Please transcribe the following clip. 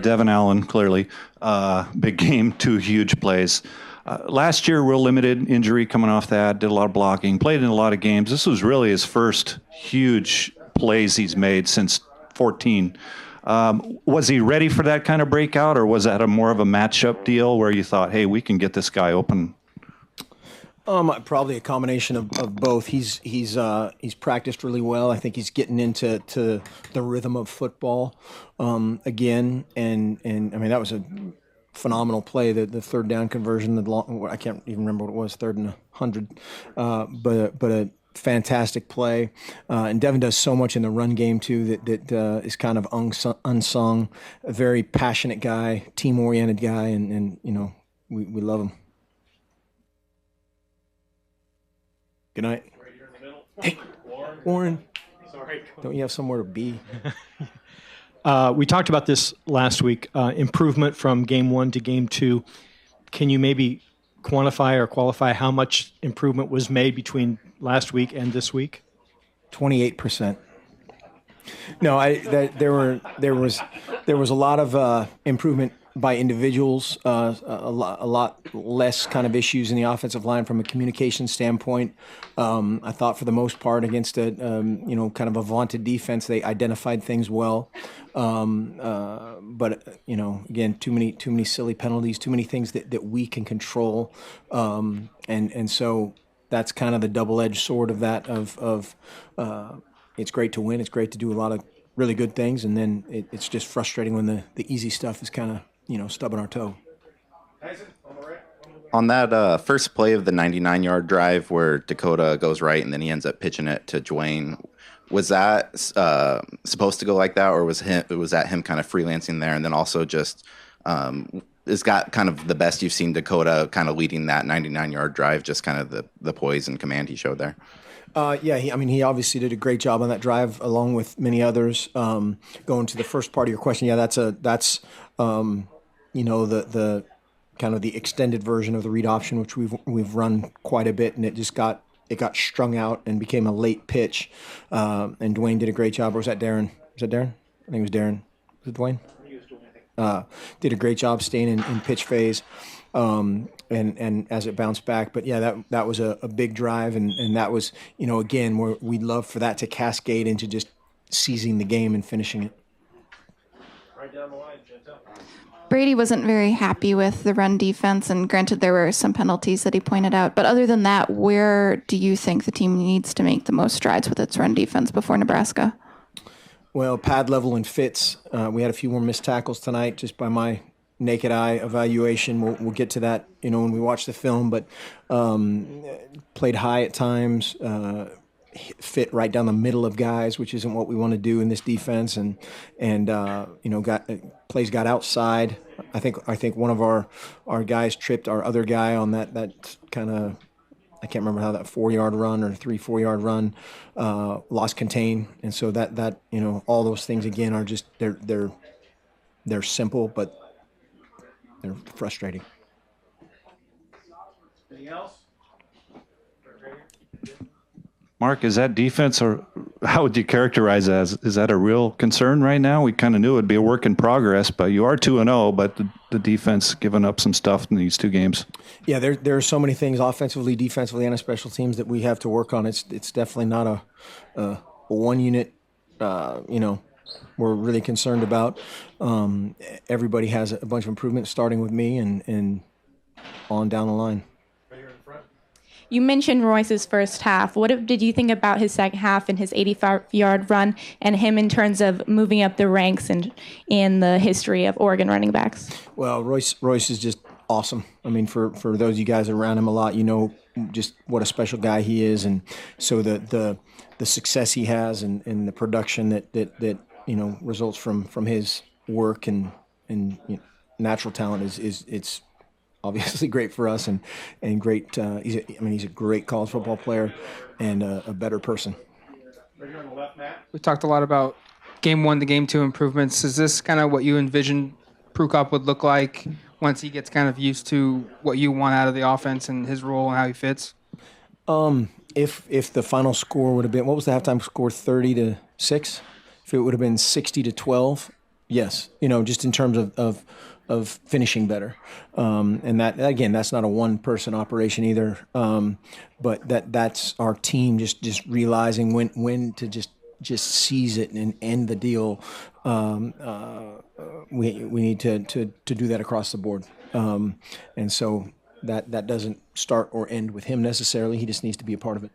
Devin Allen, clearly, big game, 2 huge plays. Last year, real limited injury coming off that, did a lot of blocking, played in a lot of games. This was really his first huge plays he's made since 14. Was he ready for that kind of breakout, or was that more of a matchup deal where you thought, hey, we can get this guy open? Probably a combination of both. He's practiced really well. I think he's getting into the rhythm of football again, and I mean that was a phenomenal play. The third down conversion, the long, I can't even remember what it was, 3rd and 100, but a fantastic play. And Devin does so much in the run game too that is kind of unsung. A very passionate guy, team oriented guy, and you know we love him. Good night. Right here in the middle. Hey, Warren. Sorry. Don't you have somewhere to be? We talked about this last week, improvement from game 1 to game 2. Can you maybe quantify or qualify how much improvement was made between last week and this week? 28%. No, there was a lot of improvement by individuals, a lot less kind of issues in the offensive line from a communication standpoint. I thought for the most part against a kind of a vaunted defense, they identified things well. But again, too many silly penalties, too many things that we can control, and so that's kind of the double-edged sword of that. It's great to win, it's great to do a lot of really good things, and then it's just frustrating when the easy stuff is kind of stubbing our toe. On that first play of the 99-yard drive where Dakota goes right and then he ends up pitching it to Dwayne, was that supposed to go like that, or was that him kind of freelancing there? And then also just is got kind of the best you've seen Dakota kind of leading that 99-yard drive, just kind of the poise and command he showed there? He obviously did a great job on that drive, along with many others. Going to the first part of your question, that's the kind of the extended version of the read option, which we've run quite a bit, and it got strung out and became a late pitch. And Dwayne did a great job. Or was that Darren? Was that Darren? I think it was Darren. Was it Dwayne? Did a great job staying in pitch phase. And as it bounced back. But yeah, that was a big drive, and that was, again, where we'd love for that to cascade into just seizing the game and finishing it. Right down the line, Chantel. Brady wasn't very happy with the run defense, and granted there were some penalties that he pointed out. But other than that, where do you think the team needs to make the most strides with its run defense before Nebraska? Well, pad level and fits. We had a few more missed tackles tonight just by my naked eye evaluation. We'll get to that, when we watch the film, but played high at times, fit right down the middle of guys, which isn't what we want to do in this defense, and plays got outside. I think one of our guys tripped our other guy on that kind of, I can't remember how that 4-yard run or 3-4-yard run, lost contain, and so that all those things again are just they're simple, but they're frustrating. Anything else? Mark, is that defense, or how would you characterize that? Is that a real concern right now? We kind of knew it would be a work in progress, but you are 2-0, but the defense giving up some stuff in these 2 games. Yeah, there are so many things offensively, defensively, and on special teams that we have to work on. It's definitely not a one unit, we're really concerned about. Everybody has a bunch of improvements, starting with me and on down the line. You mentioned Royce's first half. What did you think about his second half and his 85-yard run, and him in terms of moving up the ranks and in the history of Oregon running backs? Well, Royce is just awesome. I mean, for those of you guys around him a lot, just what a special guy he is, and so the success he has and the production that results from his work and natural talent is obviously great for us and great. He's a great college football player and a better person. Right here on the left, Matt. We talked a lot about game 1 to game 2 improvements. Is this kind of what you envisioned Prukop would look like once he gets kind of used to what you want out of the offense and his role and how he fits? If the final score would have been, what was the halftime score? 30-6. If it would have been 60-12, yes, just in terms of finishing better. And that, again, that's not a one-person operation either. But that's our team just realizing when to just seize it and end the deal. We need to do that across the board. And so that doesn't start or end with him necessarily. He just needs to be a part of it.